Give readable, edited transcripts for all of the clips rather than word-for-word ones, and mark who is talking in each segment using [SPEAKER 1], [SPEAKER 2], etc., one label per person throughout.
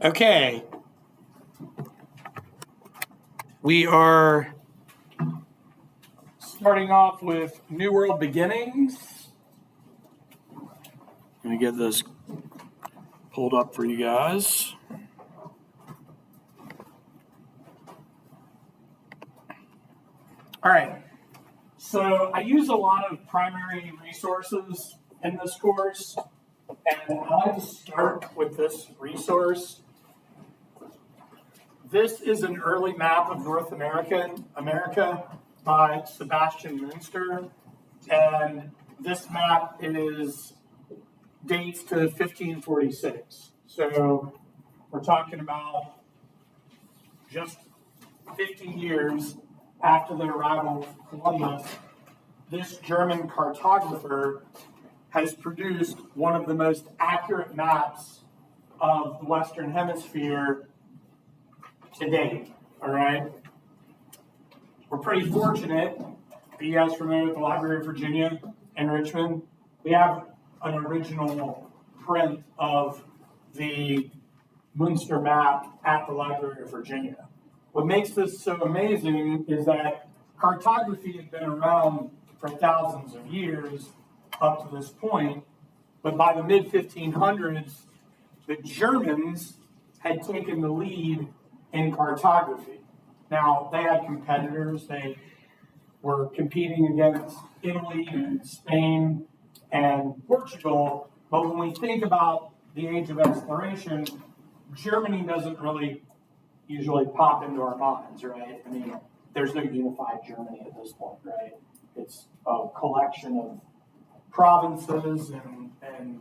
[SPEAKER 1] Okay. We are starting off with New World Beginnings. Let me get this pulled up for you guys. All right. So I use a lot of primary resources in this course, and I like to start with this resource. This is an early map of North America by Sebastian Münster, and this map dates to 1546. So we're talking about just 50 years after the arrival of Columbus. This German cartographer has produced one of the most accurate maps of the Western Hemisphere to date, all right? We're pretty fortunate. Are you guys familiar with the Library of Virginia in Richmond? We have an original print of the Münster map at the Library of Virginia. What makes this so amazing is that cartography had been around for thousands of years up to this point, but by the mid-1500s, the Germans had taken the lead in cartography. Now, they had competitors. They were competing against Italy and Spain and Portugal. But when we think about the age of exploration, Germany doesn't really usually pop into our minds, right? I mean, there's no unified Germany at this point, right? It's a collection of provinces, and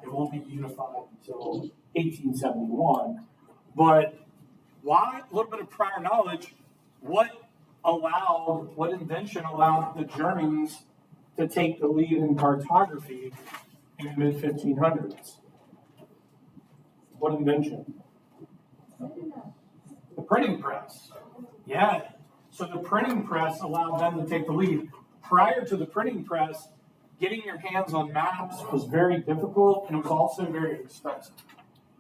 [SPEAKER 1] it won't be unified until 1871. But why? A little bit of prior knowledge. What invention allowed the Germans to take the lead in cartography in the mid-1500s? What invention? The printing press. Yeah. So the printing press allowed them to take the lead. Prior to the printing press, getting your hands on maps was very difficult, and it was also very expensive.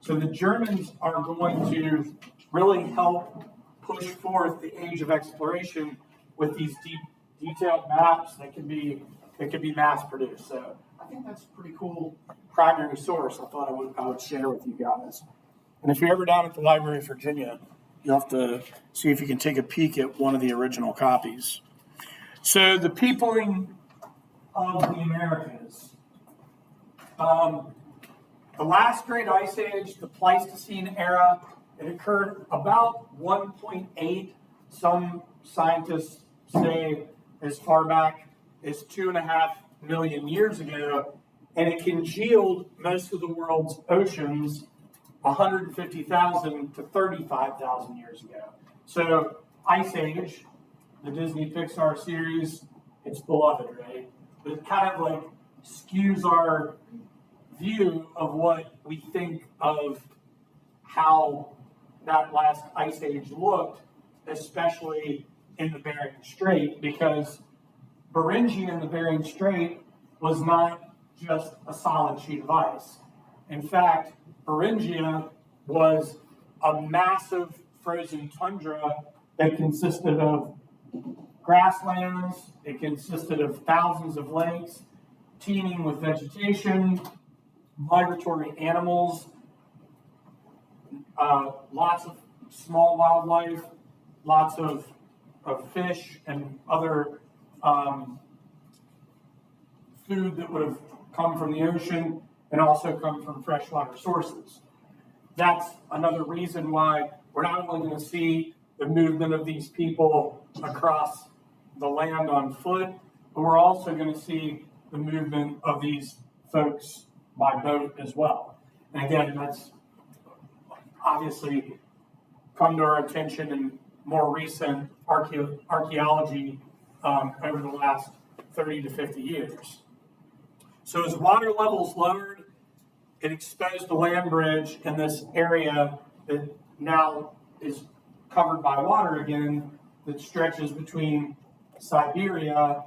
[SPEAKER 1] So the Germans are going to really help push forth the age of exploration with these detailed maps that can be mass produced. So I think that's a pretty cool primary source. I thought I would share with you guys. And if you're ever down at the Library of Virginia, you'll have to see if you can take a peek at one of the original copies. So the peopling of the Americas. The last great ice age, the Pleistocene era, it occurred about 1.8. Some scientists say as far back as 2.5 million years ago, and it congealed most of the world's oceans 150,000 to 35,000 years ago. So Ice Age, the Disney Pixar series, it's beloved, right? But it kind of like skews our view of what we think of how that last ice age looked, especially in the Bering Strait, because Beringia in the Bering Strait was not just a solid sheet of ice. In fact, Beringia was a massive frozen tundra that consisted of grasslands, it consisted of thousands of lakes, teeming with vegetation, migratory animals, lots of small wildlife, lots of fish and other food that would have come from the ocean and also come from freshwater sources. That's another reason why we're not only going to see the movement of these people across the land on foot, but we're also going to see the movement of these folks by boat as well. And again, that's obviously come to our attention in more recent archaeology over the last 30 to 50 years. So as water levels lowered, it exposed the land bridge in this area that now is covered by water again, that stretches between Siberia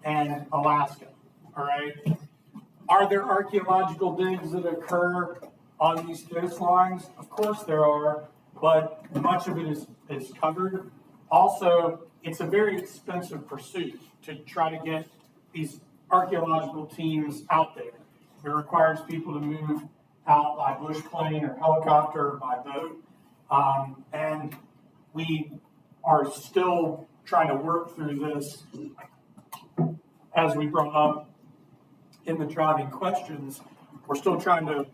[SPEAKER 1] and Alaska. All right. Are there archaeological digs that occur on these coastlines? Of course there are, but much of it is covered. Also, it's a very expensive pursuit to try to get these archaeological teams out there. It requires people to move out by bush plane or helicopter or by boat. And we are still trying to work through this, as we brought up in the driving questions. We're still trying to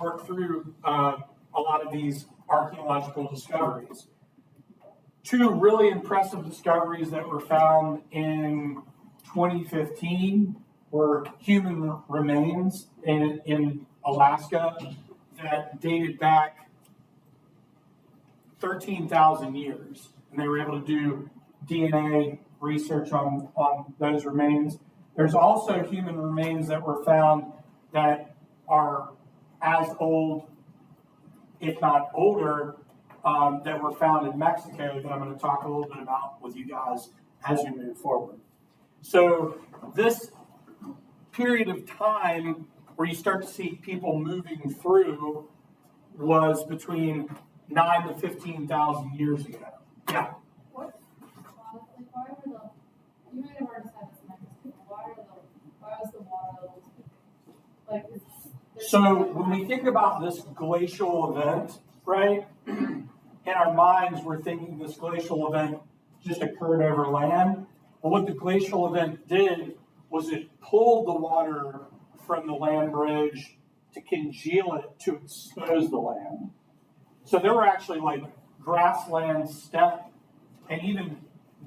[SPEAKER 1] work through a lot of these archaeological discoveries. Two really impressive discoveries that were found in 2015 were human remains in Alaska that dated back 13,000 years. And they were able to do DNA research on those remains. There's also human remains that were found that are as old, if not older, that were found in Mexico that I'm going to talk a little bit about with you guys as we move forward. So this period of time where you start to see people moving through was between 9 to 15,000 years ago. Yeah.
[SPEAKER 2] Why were you might have already said this in my history, why was the water like
[SPEAKER 1] so when we think about this glacial event, right, in our minds we're thinking this glacial event just occurred over land. But what the glacial event did was it pulled the water from the land bridge to congeal it to expose the land. So there were actually like grassland, steppe, and even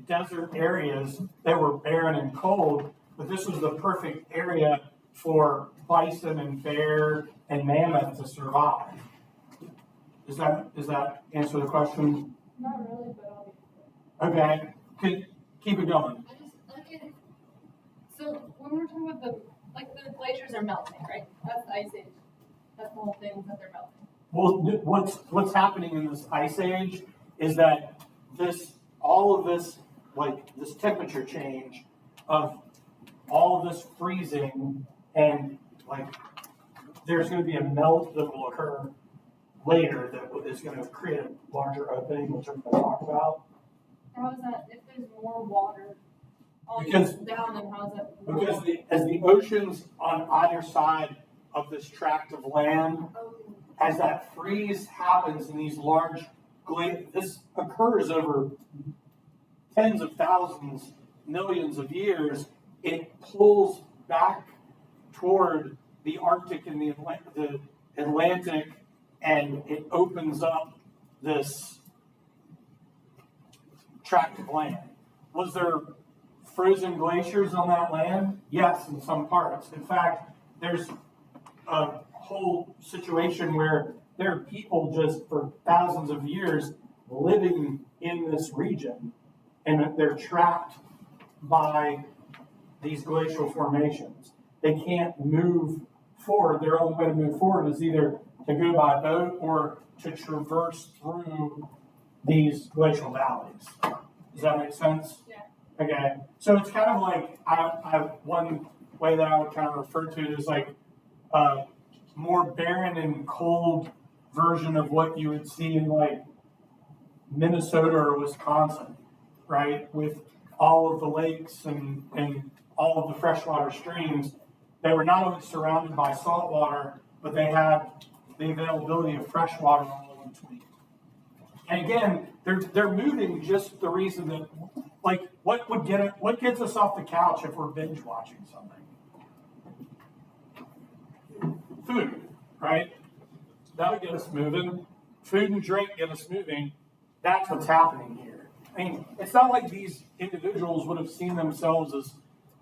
[SPEAKER 1] desert areas that were barren and cold, but this was the perfect area for bison and bear and mammoth to survive. Does that answer the question?
[SPEAKER 2] Not really, but I'll be.
[SPEAKER 1] Okay, keep it going.
[SPEAKER 2] So when we're talking about the glaciers are melting, right? That's the ice age. That's the whole thing, that they're melting.
[SPEAKER 1] Well, what's happening in this ice age is that all of this, like this temperature change of all of this freezing, and like there's going to be a melt that will occur later that is going to create a larger opening, which I'm going to talk about.
[SPEAKER 2] How is that, if there's more water all
[SPEAKER 1] Because-
[SPEAKER 2] down, and how is that?
[SPEAKER 1] Because as the oceans on either side of this tract of land, as that freeze happens in these large this occurs over tens of thousands, millions of years, it pulls back toward the Arctic and the Atlantic, and it opens up this tract of land. Was there frozen glaciers on that land? Yes, in some parts. In fact, there's a whole situation where there are people just for thousands of years living in this region, and they're trapped by these glacial formations. They can't move forward. Their only way to move forward is either to go by boat or to traverse through these glacial valleys. Does that make sense?
[SPEAKER 2] Yeah.
[SPEAKER 1] Okay. So it's kind of like I one way that I would kind of refer to it is like more barren and cold version of what you would see in like Minnesota or Wisconsin, right? With all of the lakes and all of the freshwater streams. They were not only surrounded by salt water, but they had the availability of fresh water all in between. And again, they're moving just the reason that, like, what gets us off the couch if we're binge watching something? Food, right? That'll get us moving. Food and drink get us moving. That's what's happening here. I mean, it's not like these individuals would have seen themselves as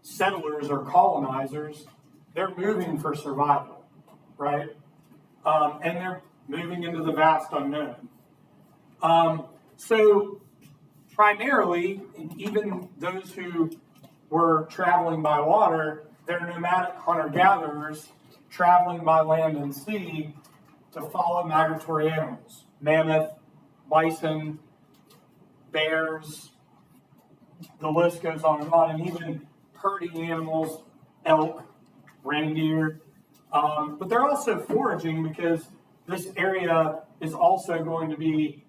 [SPEAKER 1] settlers or colonizers. They're moving for survival, right? And they're moving into the vast unknown. So primarily, even those who were traveling by water, they're nomadic hunter-gatherers traveling by land and sea to follow migratory animals. Mammoth, bison, bears, the list goes on, and even herding animals, elk, reindeer. But they're also foraging because this area is also going to be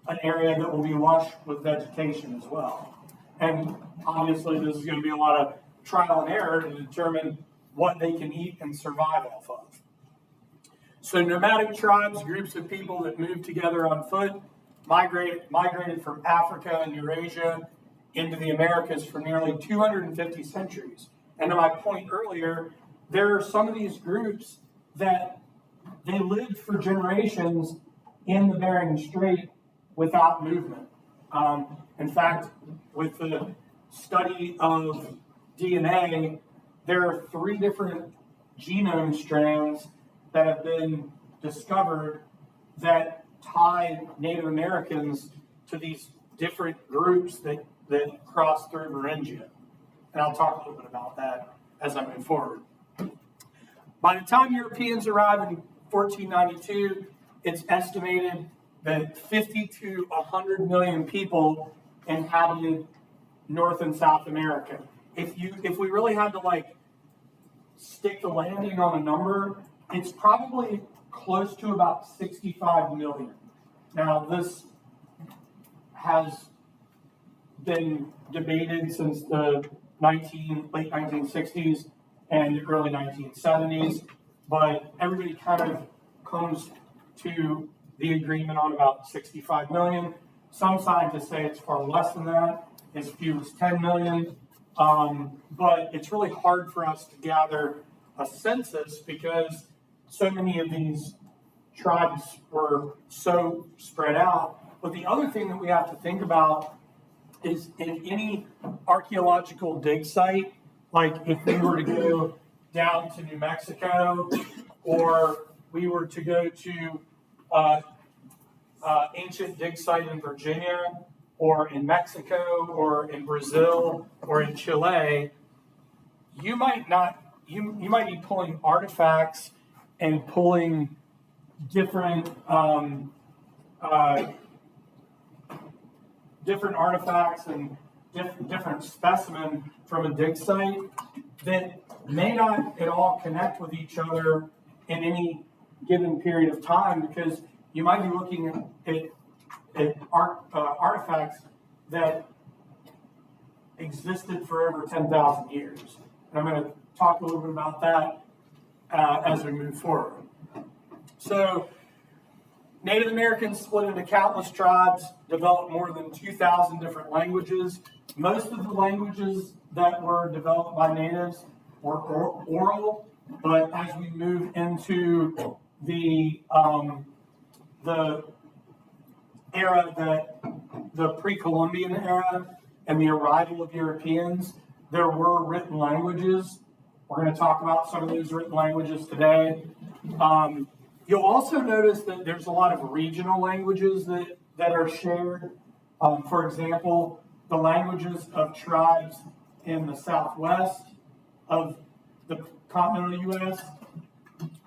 [SPEAKER 1] an area that will be lush with vegetation as well. And obviously, this is going to be a lot of trial and error to determine what they can eat and survive off of. So nomadic tribes, groups of people that move together on foot, migrated from Africa and Eurasia into the Americas for nearly 250 centuries. And to my point earlier, there are some of these groups that they lived for generations in the Bering Strait without movement. In fact, with the study of DNA, there are 3 different genome strands that have been discovered that tie Native Americans to these different groups that cross through Beringia. And I'll talk a little bit about that as I move forward. By the time Europeans arrived in 1492, it's estimated that 50 to 100 million people inhabited North and South America. If we really had to stick the landing on a number, it's probably close to about 65 million. Now, this has been debated since the late 1960s and early 1970s, but everybody kind of comes to the agreement on about 65 million. Some scientists say it's far less than that, as few as 10 million, but it's really hard for us to gather a census because so many of these tribes were so spread out. But the other thing that we have to think about is in any archaeological dig site, like if we were to go down to New Mexico, or we were to go to ancient dig site in Virginia, or in Mexico, or in Brazil, or in Chile, you might be pulling artifacts and pulling different artifacts and different specimen from a dig site that may not at all connect with each other in any given period of time, because you might be looking at artifacts that existed for over 10,000 years. And I'm going to talk a little bit about that as we move forward. So, Native Americans split into countless tribes, developed more than 2,000 different languages. Most of the languages that were developed by natives were oral, but as we move into the era that the pre-Columbian era and the arrival of Europeans, there were written languages. We're going to talk about some of these written languages today. You'll also notice that there's a lot of regional languages that are shared. For example, the languages of tribes in the southwest of the continental U.S.,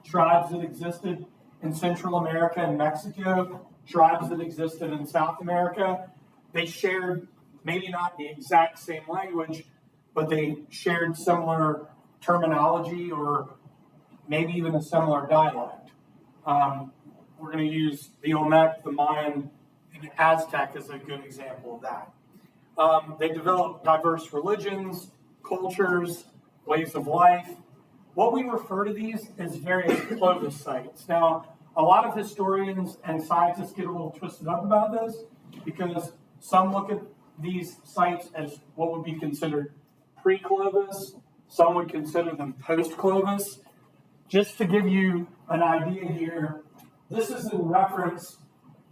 [SPEAKER 1] tribes that existed in Central America and Mexico, tribes that existed in South America. They shared maybe not the exact same language, but they shared similar terminology or maybe even a similar dialect. We're going to use the Olmec, the Mayan, and the Aztec as a good example of that. They developed diverse religions, cultures, ways of life. What we refer to these as various Clovis sites. Now, a lot of historians and scientists get a little twisted up about this because some look at these sites as what would be considered pre-Clovis. Some would consider them post-Clovis. Just to give you an idea here, this is in reference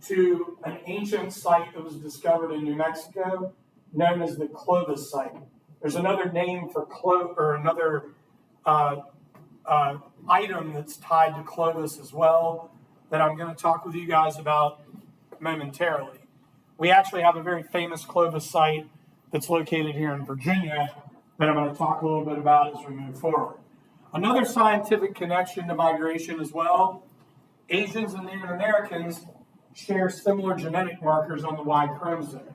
[SPEAKER 1] to an ancient site that was discovered in New Mexico known as the Clovis site. There's another name for another item that's tied to Clovis as well that I'm going to talk with you guys about momentarily. We actually have a very famous Clovis site that's located here in Virginia that I'm going to talk a little bit about as we move forward. Another scientific connection to migration as well, Asians and Native Americans share similar genetic markers on the Y chromosome.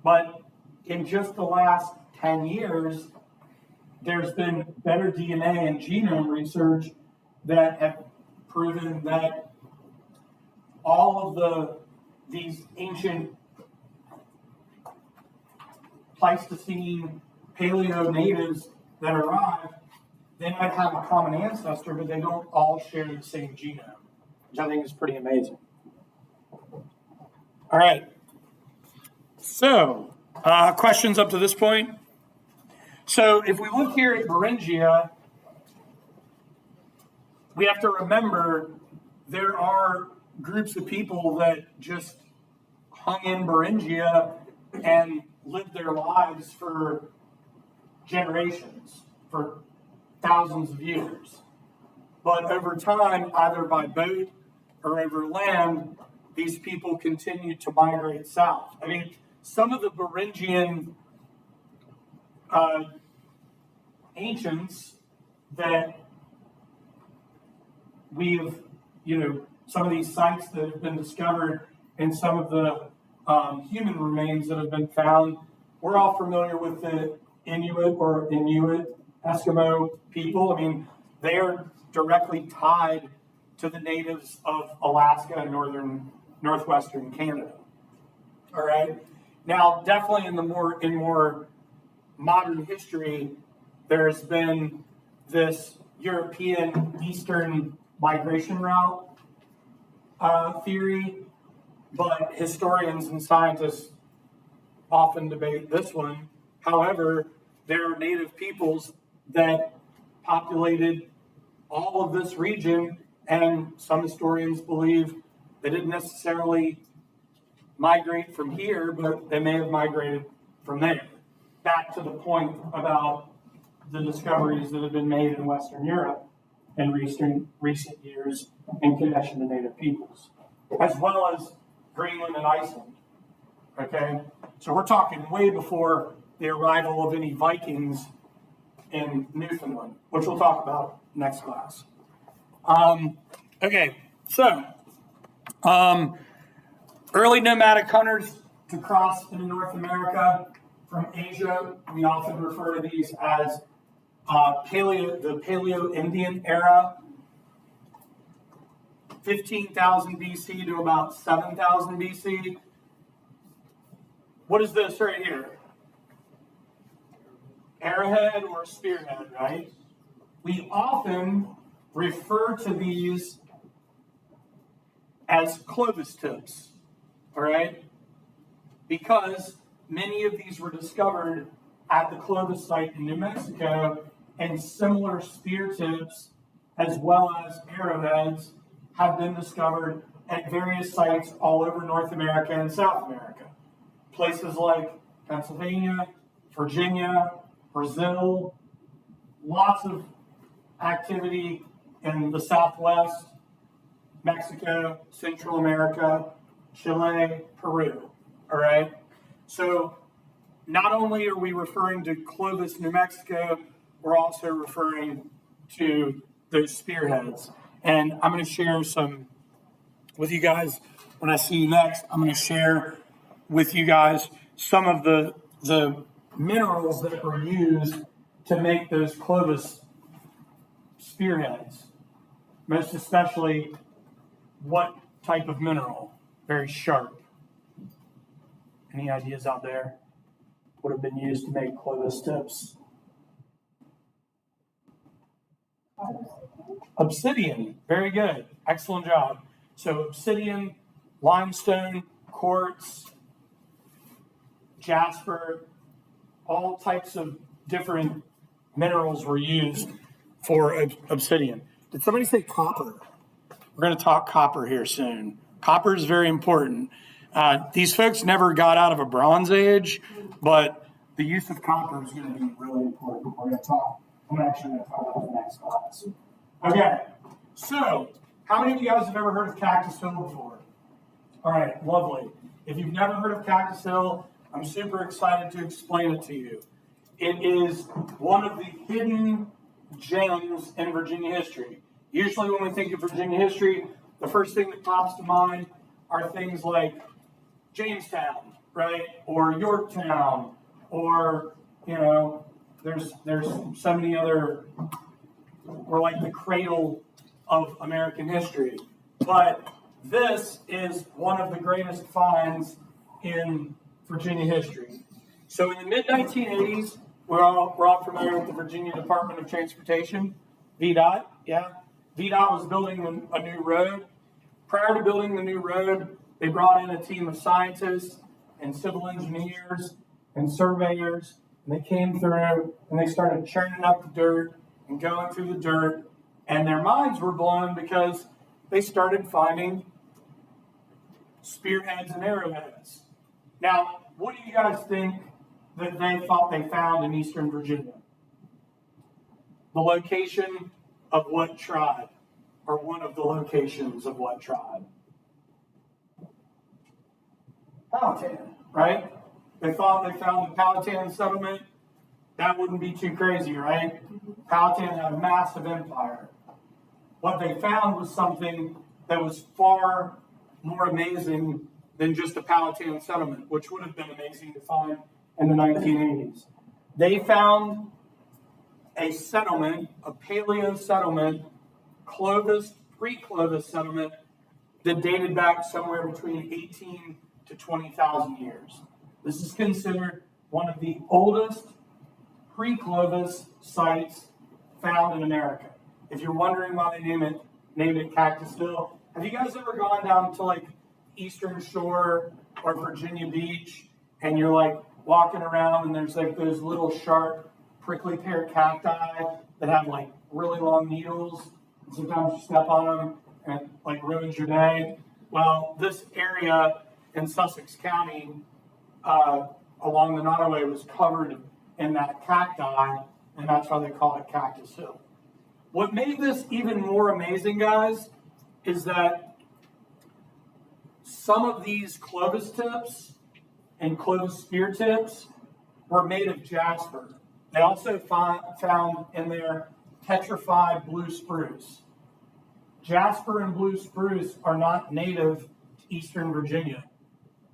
[SPEAKER 1] But in just the last 10 years, there's been better DNA and genome research that have proven that all of these ancient Pleistocene paleo natives that arrived, they might have a common ancestor, but they don't all share the same genome, which I think is pretty amazing. All right. So, questions up to this point? So, if we look here at Beringia, we have to remember there are groups of people that just hung in Beringia and lived their lives for generations, for thousands of years. But over time, either by boat or over land, these people continued to migrate south. I mean, some of the Beringian ancients that we've, some of these sites that have been discovered and some of the human remains that have been found, we're all familiar with the Inuit Eskimo people. I mean, they are directly tied to the natives of Alaska and northwestern Canada. All right. Now, definitely in more modern history, there's been this European Eastern migration route theory, but historians and scientists often debate this one. However, there are native peoples that populated all of this region, and some historians believe they didn't necessarily migrate from here, but they may have migrated from there. Back to the point about the discoveries that have been made in Western Europe in recent years in connection to native peoples, as well as Greenland and Iceland. Okay, so we're talking way before the arrival of any Vikings in Newfoundland, which we'll talk about next class. Okay, so early nomadic hunters to cross into North America from Asia, we often refer to these as the Paleo-Indian era, 15,000 BC to about 7,000 BC. What is this right here? Arrowhead or spearhead, right? We often refer to these as Clovis tips, all right? Because many of these were discovered at the Clovis site in New Mexico, and similar spear tips as well as arrowheads have been discovered at various sites all over North America and South America. Places like Pennsylvania, Virginia, Brazil, lots of activity in the Southwest, Mexico, Central America, Chile, Peru, all right? So not only are we referring to Clovis, New Mexico, we're also referring to those spearheads. And I'm going to share some with you guys. When I see you next, I'm going to share with you guys some of the minerals that were used to make those Clovis spearheads. Most especially, what type of mineral? Very sharp. Any ideas out there? Would have been used to make Clovis tips? Obsidian. Very good. Excellent job. So obsidian, limestone, quartz, jasper, all types of different minerals were used for obsidian. Did somebody say copper? We're going to talk copper here soon. Copper is very important. These folks never got out of a Bronze Age, but the use of copper is going to be really important. I'm actually going to talk about the next class. Okay, so how many of you guys have ever heard of Cactus Hill before? All right, lovely. If you've never heard of Cactus Hill, I'm super excited to explain it to you. It is one of the hidden gems in Virginia history. Usually when we think of Virginia history, the first thing that pops to mind are things like Jamestown, right? Or Yorktown, or, there's so many other, or like the Cradle of American history. But this is one of the greatest finds in Virginia history. So in the mid-1980s, we're all familiar with the Virginia Department of Transportation, VDOT, yeah? VDOT was building a new road. Prior to building the new road, they brought in a team of scientists and civil engineers and surveyors, and they came through and they started churning up the dirt and going through the dirt, and their minds were blown because they started finding spearheads and arrowheads. Now, what do you guys think that they thought they found in Eastern Virginia? The location of what tribe? Or one of the locations of what tribe? Powhatan, right? They thought they found the Powhatan settlement. That wouldn't be too crazy, right? Powhatan had a massive empire. What they found was something that was far more amazing than just a Powhatan settlement, which would have been amazing to find in the 1980s. They found a settlement, a paleo settlement, Clovis, pre-Clovis settlement that dated back somewhere between 18 to 20,000 years. This is considered one of the oldest pre-Clovis sites found in America. If you're wondering why they named it Cactus Hill, have you guys ever gone down to like Eastern Shore or Virginia Beach and you're like walking around and there's like those little sharp prickly pear cacti that have like really long needles? Sometimes you step on them and it like ruins your day. Well, this area in Sussex County along the Nottoway was covered in that cacti, and that's why they call it Cactus Hill. What made this even more amazing, guys, is that some of these Clovis tips and Clovis spear tips were made of jasper. They also found in there petrified blue spruce. Jasper and blue spruce are not native to Eastern Virginia.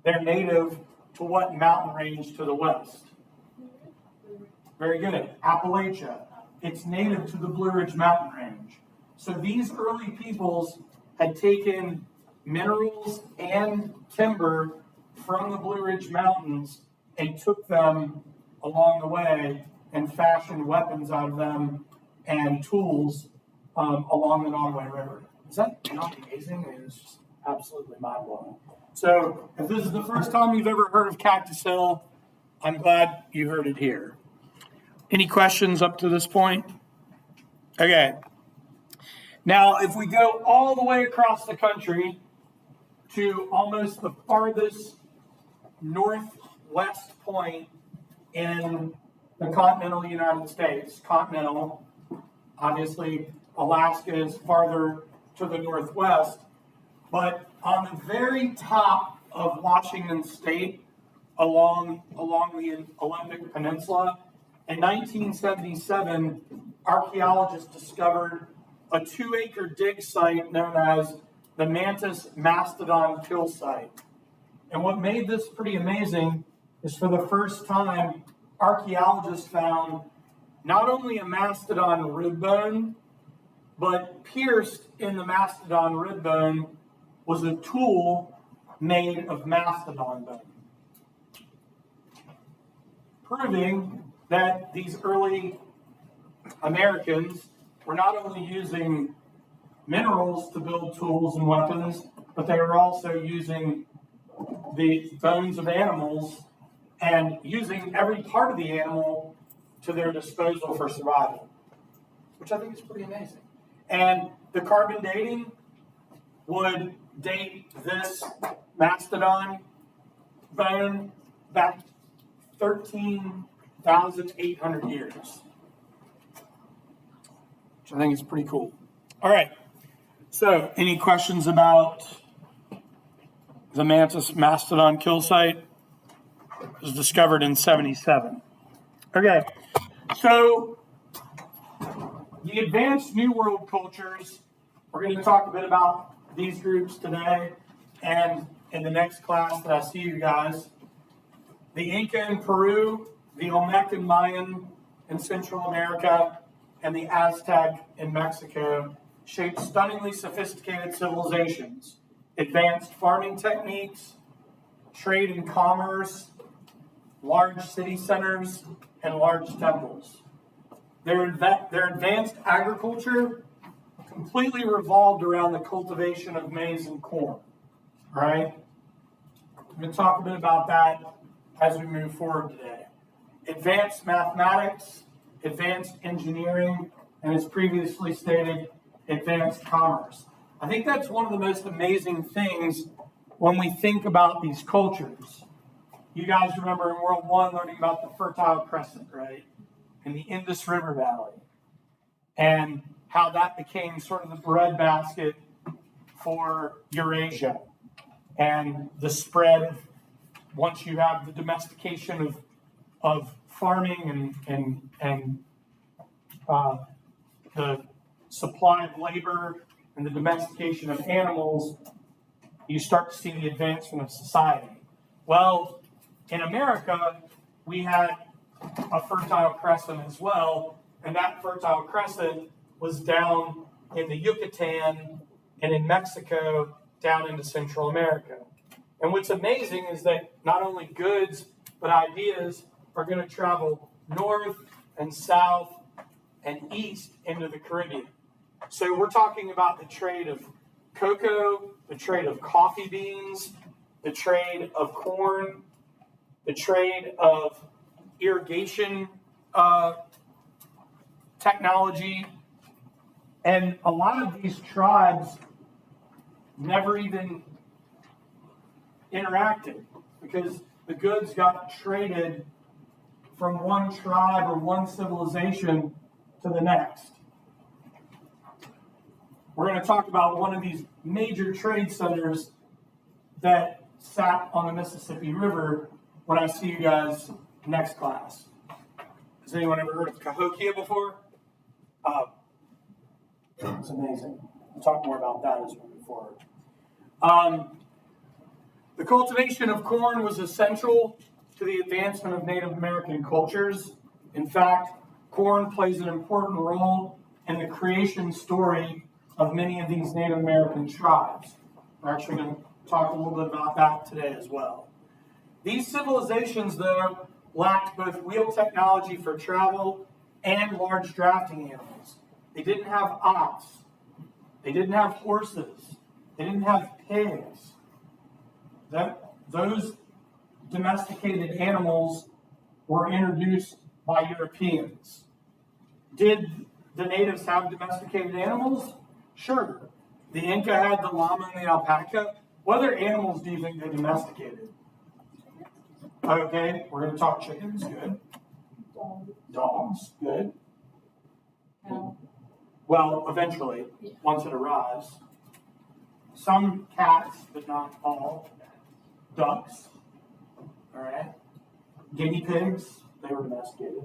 [SPEAKER 1] They're native to what mountain range to the west? Very good. Appalachia. It's native to the Blue Ridge Mountain Range. So these early peoples had taken minerals and timber from the Blue Ridge Mountains and took them along the way and fashioned weapons out of them and tools along the Nottoway River. Is that not amazing? It's just absolutely mind-blowing. So if this is the first time you've ever heard of Cactus Hill, I'm glad you heard it here. Any questions up to this point? Okay. Now, if we go all the way across the country to almost the farthest northwest point in the continental United States, continental, obviously Alaska is farther to the northwest, but on the very top of Washington State, along the Olympic Peninsula, in 1977, archaeologists discovered a 2-acre dig site known as the Mantis Mastodon Kill Site. And what made this pretty amazing is for the first time, archaeologists found not only a mastodon rib bone, but pierced in the mastodon rib bone was a tool made of mastodon bone, proving that these early Americans were not only using minerals to build tools and weapons, but they were also using the bones of animals and using every part of the animal to their disposal for survival, which I think is pretty amazing. And the carbon dating would date this mastodon bone back 13,800 years, which I think is pretty cool. All right. So, any questions about the Mantis Mastodon Kill Site? It was discovered in 77. Okay. So, the advanced New World cultures, we're going to talk a bit about these groups today, and in the next class that I see you guys, the Inca in Peru, the Olmec and Mayan in Central America, and the Aztec in Mexico shaped stunningly sophisticated civilizations, advanced farming techniques, trade and commerce, large city centers, and large temples. Their advanced agriculture completely revolved around the cultivation of maize and corn. All right? I'm going to talk a bit about that as we move forward today. Advanced mathematics, advanced engineering, and as previously stated, advanced commerce. I think that's one of the most amazing things when we think about these cultures. You guys remember in World War I learning about the Fertile Crescent, right? In the Indus River Valley. And how that became sort of the breadbasket for Eurasia. And the spread, once you have the domestication of farming and the supply of labor and the domestication of animals, you start to see the advancement of society. Well, in America, we had a Fertile Crescent as well, and that Fertile Crescent was down in the Yucatan and in Mexico, down into Central America. And what's amazing is that not only goods, but ideas are going to travel north and south and east into the Caribbean. So we're talking about the trade of cocoa, the trade of coffee beans, the trade of corn, the trade of irrigation technology. And a lot of these tribes never even interacted because the goods got traded from one tribe or one civilization to the next. We're going to talk about one of these major trade centers that sat on the Mississippi River when I see you guys next class. Has anyone ever heard of Cahokia before? It's amazing. We'll talk more about that as we move forward. The cultivation of corn was essential to the advancement of Native American cultures. In fact, corn plays an important role in the creation story of many of these Native American tribes. We're actually going to talk a little bit about that today as well. These civilizations, though, lacked both wheel technology for travel and large drafting animals. They didn't have ox. They didn't have horses. They didn't have pigs. Those domesticated animals were introduced by Europeans. Did the natives have domesticated animals? Sure. The Inca had the llama and the alpaca. What other animals do you think they domesticated? Okay, we're going to talk chickens. Good. Dogs. Good. Well, eventually, once it arrives. Some cats, but not all. Ducks. All right. Guinea pigs, they were domesticated.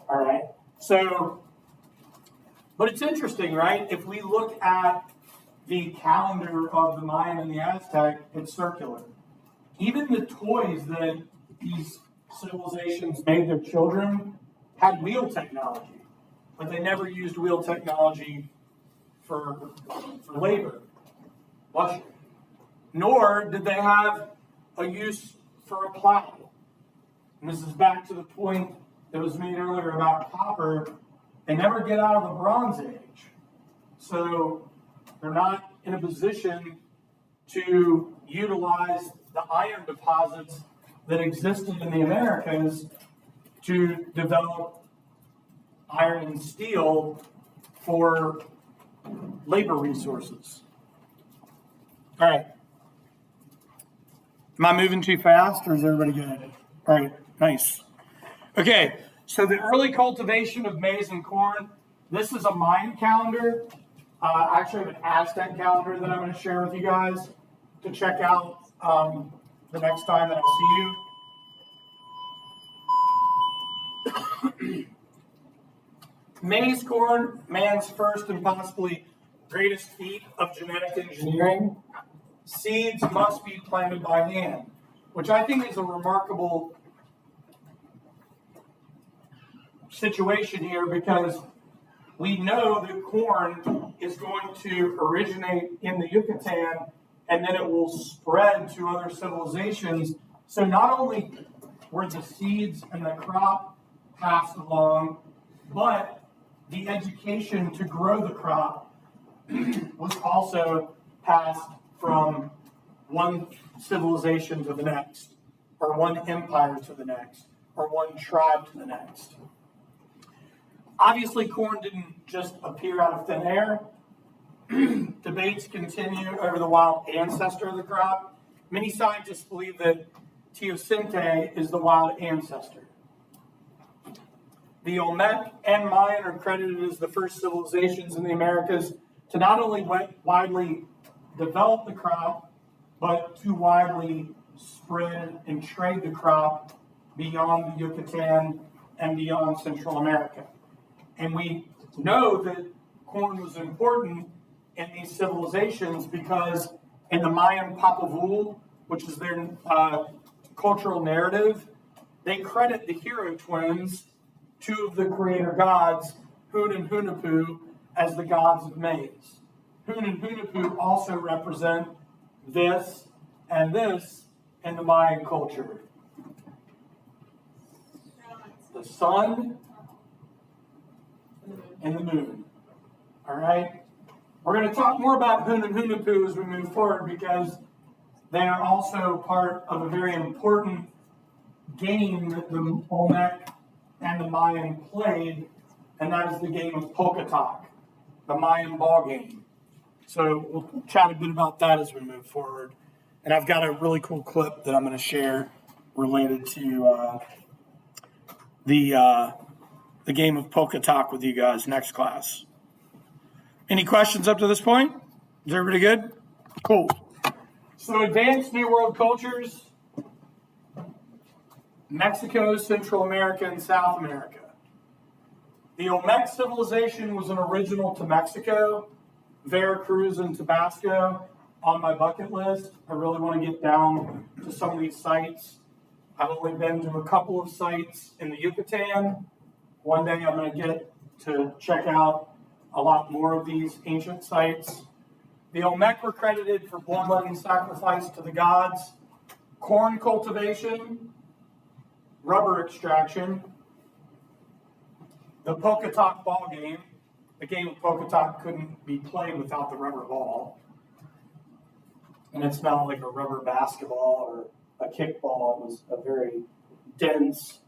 [SPEAKER 1] All right. So, but it's interesting, right? If we look at the calendar of the Mayan and the Aztec, it's circular. Even the toys that these civilizations made their children had wheel technology, but they never used wheel technology for labor, luxury. Nor did they have a use for a plow. And this is back to the point that was made earlier about copper. They never get out of the Bronze Age. So they're not in a position to utilize the iron deposits that existed in the Americas to develop iron and steel for labor resources. All right. Am I moving too fast or is everybody good? All right, nice. Okay, so the early cultivation of maize and corn, this is a Mayan calendar. I actually have an Aztec calendar that I'm going to share with you guys to check out the next time that I see you. Maize corn, man's first and possibly greatest feat of genetic engineering. Seeds must be planted by hand, which I think is a remarkable situation here because we know that corn is going to originate in the Yucatan and then it will spread to other civilizations. So not only were the seeds and the crop passed along, but the education to grow the crop was also passed from one civilization to the next, or one empire to the next, or one tribe to the next. Obviously, corn didn't just appear out of thin air. Debates continue over the wild ancestor of the crop. Many scientists believe that teosinte is the wild ancestor. The Olmec and Mayan are credited as the first civilizations in the Americas to not only widely develop the crop, but to widely spread and trade the crop beyond the Yucatan and beyond Central America. And we know that corn was important in these civilizations because in the Mayan Popol Vuh, which is their cultural narrative, they credit the hero twins, two of the creator gods, Hun and Hunahpu, as the gods of maize. Hun and Hunahpu also represent this and this in the Mayan culture. The sun and the moon. All right? We're going to talk more about Hun and Hunahpu as we move forward because they are also part of a very important game that the Olmec and the Mayan played, and that is the game of Pocatoc, the Mayan ball game. So we'll chat a bit about that as we move forward. And I've got a really cool clip that I'm going to share related to the game of Pocatoc with you guys next class. Any questions up to this point? Is everybody good? Cool. So advanced New World cultures, Mexico, Central America, and South America. The Olmec civilization was an original to Mexico, Veracruz and Tabasco on my bucket list. I really want to get down to some of these sites. I've only been to a couple of sites in the Yucatan. One day I'm going to get to check out a lot more of these ancient sites. The Olmec were credited for bloodletting sacrifice to the gods, corn cultivation, rubber extraction, the Pocatoc ball game. The game of Pocatoc couldn't be played without the rubber ball. And it's not like a rubber basketball or a kickball. It was a very dense,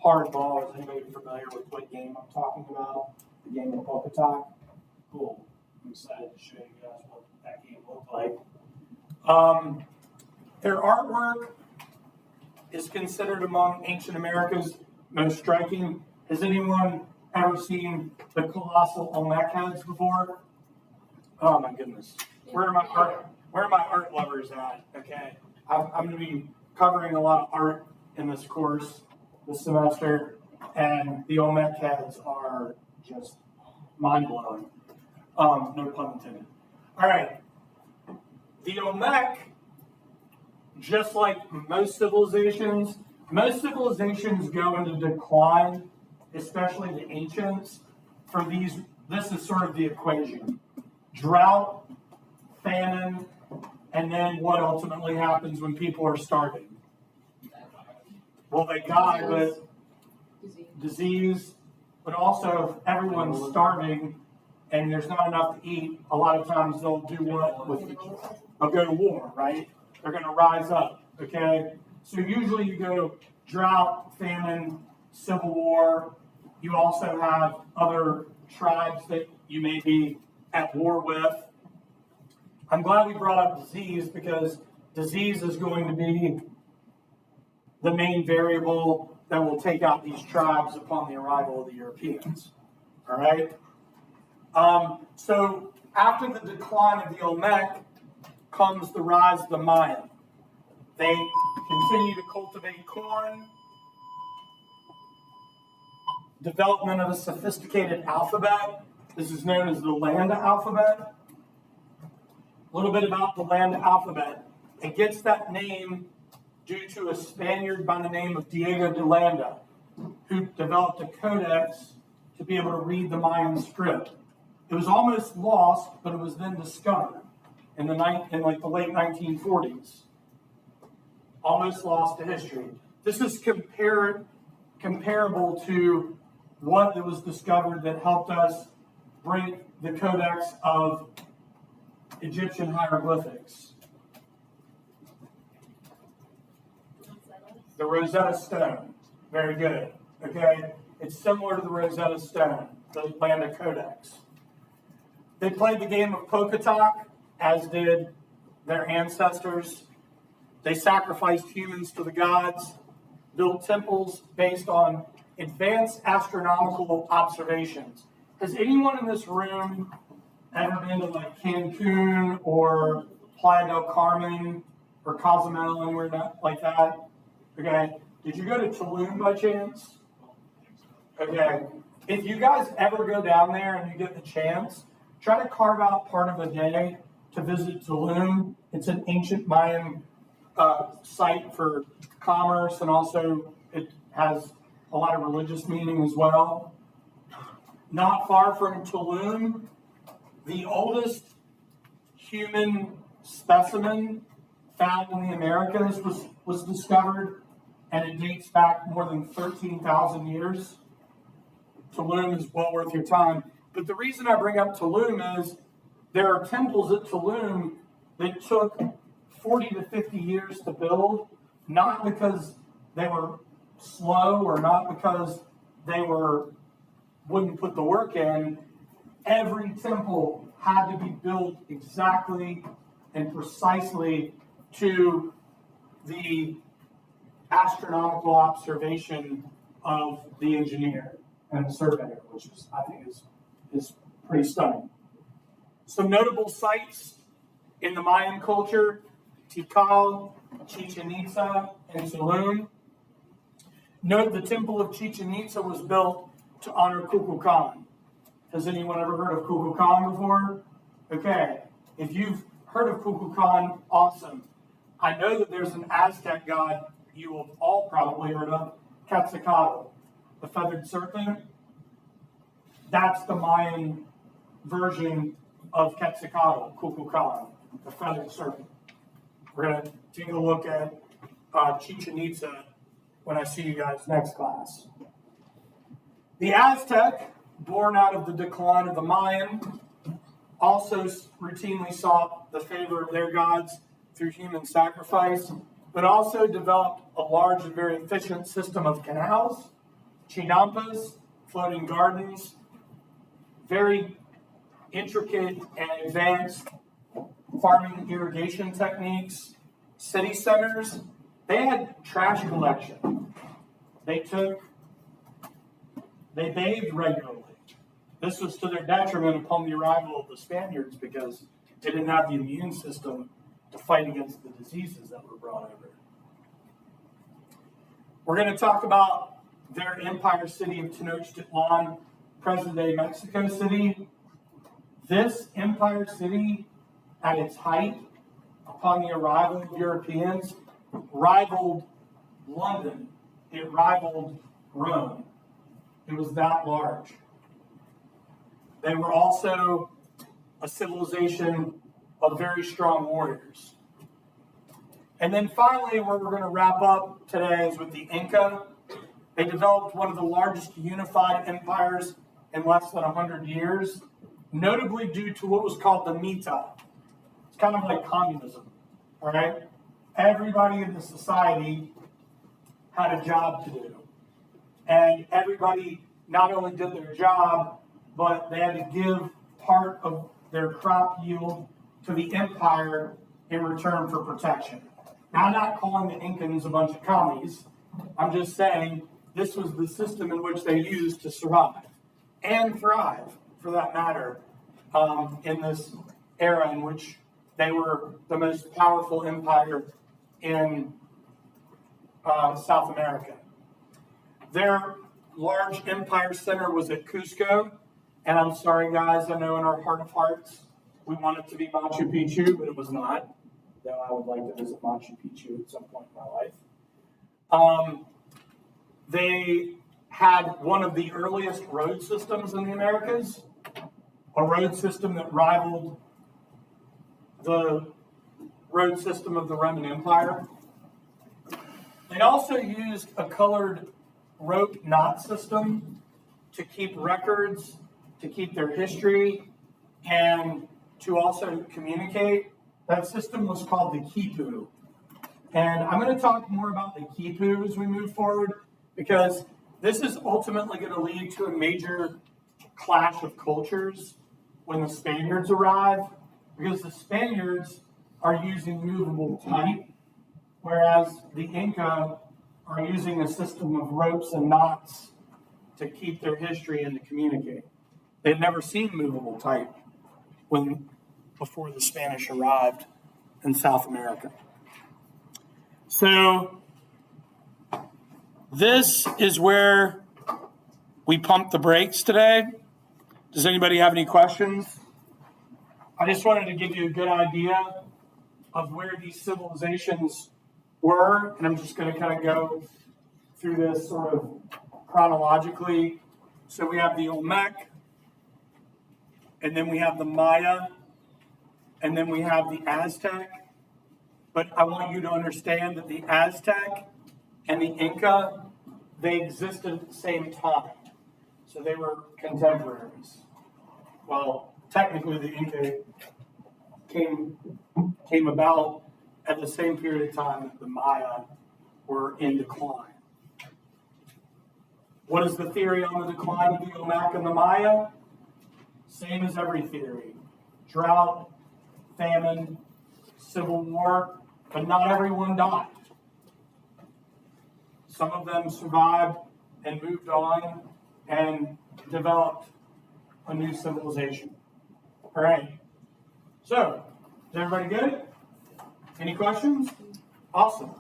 [SPEAKER 1] hard ball. Is anybody familiar with what game I'm talking about? The game of Pocatoc? Cool. I'm excited to show you guys what that game looked like. Their artwork is considered among ancient America's most striking. Has anyone ever seen the colossal Olmec heads before? Oh my goodness. Where are my art lovers at? Okay. I'm going to be covering a lot of art in this course this semester, and the Olmec heads are just mind-blowing. No pun intended. All right. The Olmec, just like most civilizations go into decline, especially the ancients. For these, this is sort of the equation. Drought, famine, and then what ultimately happens when people are starving? Well, they die, but disease, but also if everyone's starving and there's not enough to eat, a lot of times they'll do what? They'll go to war, right? They're going to rise up, okay? So usually you go drought, famine, civil war. You also have other tribes that you may be at war with. I'm glad we brought up disease because disease is going to be the main variable that will take out these tribes upon the arrival of the Europeans. All right? So after the decline of the Olmec comes the rise of the Mayan. They continue to cultivate corn, development of a sophisticated alphabet. This is known as the Landa alphabet. A little bit about the Landa alphabet. It gets that name due to a Spaniard by the name of Diego de Landa, who developed a codex to be able to read the Mayan script. It was almost lost, but it was then discovered in the late 1940s. Almost lost to history. This is comparable to what was discovered that helped us break the codex of Egyptian hieroglyphics. The Rosetta Stone. Very good. Okay? It's similar to the Rosetta Stone, the Lambda Codex. They played the game of Pocatoc, as did their ancestors. They sacrificed humans to the gods, built temples based on advanced astronomical observations. Has anyone in this room ever been to like Cancun or Playa del Carmen or Cozumel, anywhere like that? Okay. Did you go to Tulum by chance? Okay. If you guys ever go down there and you get the chance, try to carve out part of a day to visit Tulum. It's an ancient Mayan site for commerce, and also it has a lot of religious meaning as well. Not far from Tulum, the oldest human specimen found in the Americas was discovered, and it dates back more than 13,000 years. Tulum is well worth your time. But the reason I bring up Tulum is there are temples at Tulum that took 40 to 50 years to build, not because they were slow or not because they wouldn't put the work in. Every temple had to be built exactly and precisely to the astronomical observation of the engineer and the surveyor, which is, I think is pretty stunning. Some notable sites in the Mayan culture: Tikal, Chichen Itza, and Tulum. Note the Temple of Chichen Itza was built to honor Kukulkan. Has anyone ever heard of Kukulkan before? Okay, if you've heard of Kukulkan, awesome. I know that there's an Aztec god you have all probably heard of, Quetzalcoatl, the feathered serpent. That's the Mayan version of Quetzalcoatl, Kukulkan, the feathered serpent. We're going to take a look at Chichen Itza when I see you guys next class. The Aztec, born out of the decline of the Mayan, also routinely sought the favor of their gods through human sacrifice, but also developed a large and very efficient system of canals, chinampas, floating gardens, very intricate and advanced farming irrigation techniques, city centers. They had trash collection. They bathed regularly. This was to their detriment upon the arrival of the Spaniards because they didn't have the immune system to fight against the diseases that were brought over. We're going to talk about their empire city of Tenochtitlan, present-day Mexico City. This empire city, at its height, upon the arrival of Europeans, rivaled London. It rivaled Rome. It was that large. They were also a civilization of very strong warriors. And then finally, where we're going to wrap up today is with the Inca. They developed one of the largest unified empires in less than 100 years, notably due to what was called the Mita. It's kind of like communism, all right? Everybody in the society had a job to do. And everybody not only did their job, but they had to give part of their crop yield to the empire in return for protection. Now, I'm not calling the Incans a bunch of commies. I'm just saying this was the system in which they used to survive and thrive, for that matter, in this era in which they were the most powerful empire in South America. Their large empire center was at Cusco. And I'm sorry, guys, I know in our heart of hearts, we want it to be Machu Picchu, but it was not. Though I would like to visit Machu Picchu at some point in my life. They had one of the earliest road systems in the Americas, a road system that rivaled the road system of the Roman Empire. They also used a colored rope knot system to keep records, to keep their history, and to also communicate. That system was called the quipu. And I'm going to talk more about the quipu as we move forward, because this is ultimately going to lead to a major clash of cultures when the Spaniards arrive, because the Spaniards are using movable type, whereas the Inca are using a system of ropes and knots to keep their history and to communicate. They'd never seen movable type before the Spanish arrived in South America. So this is where we pump the brakes today. Does anybody have any questions? I just wanted to give you a good idea of where these civilizations were, and I'm just going to kind of go through this sort of chronologically. So we have the Olmec, and then we have the Maya, and then we have the Aztec. But I want you to understand that the Aztec and the Inca, they existed at the same time. So they were contemporaries. Well, technically the Inca came about at the same period of time that the Maya were in decline. What is the theory on the decline of the Olmec and the Maya? Same as every theory. Drought, famine, civil war, but not everyone died. Some of them survived and moved on and developed a new civilization. All right. So, is everybody good? Any questions? Awesome.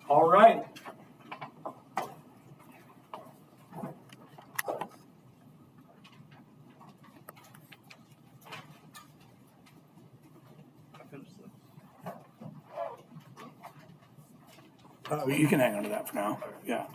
[SPEAKER 1] All right. You can hang on to that for now. Yeah.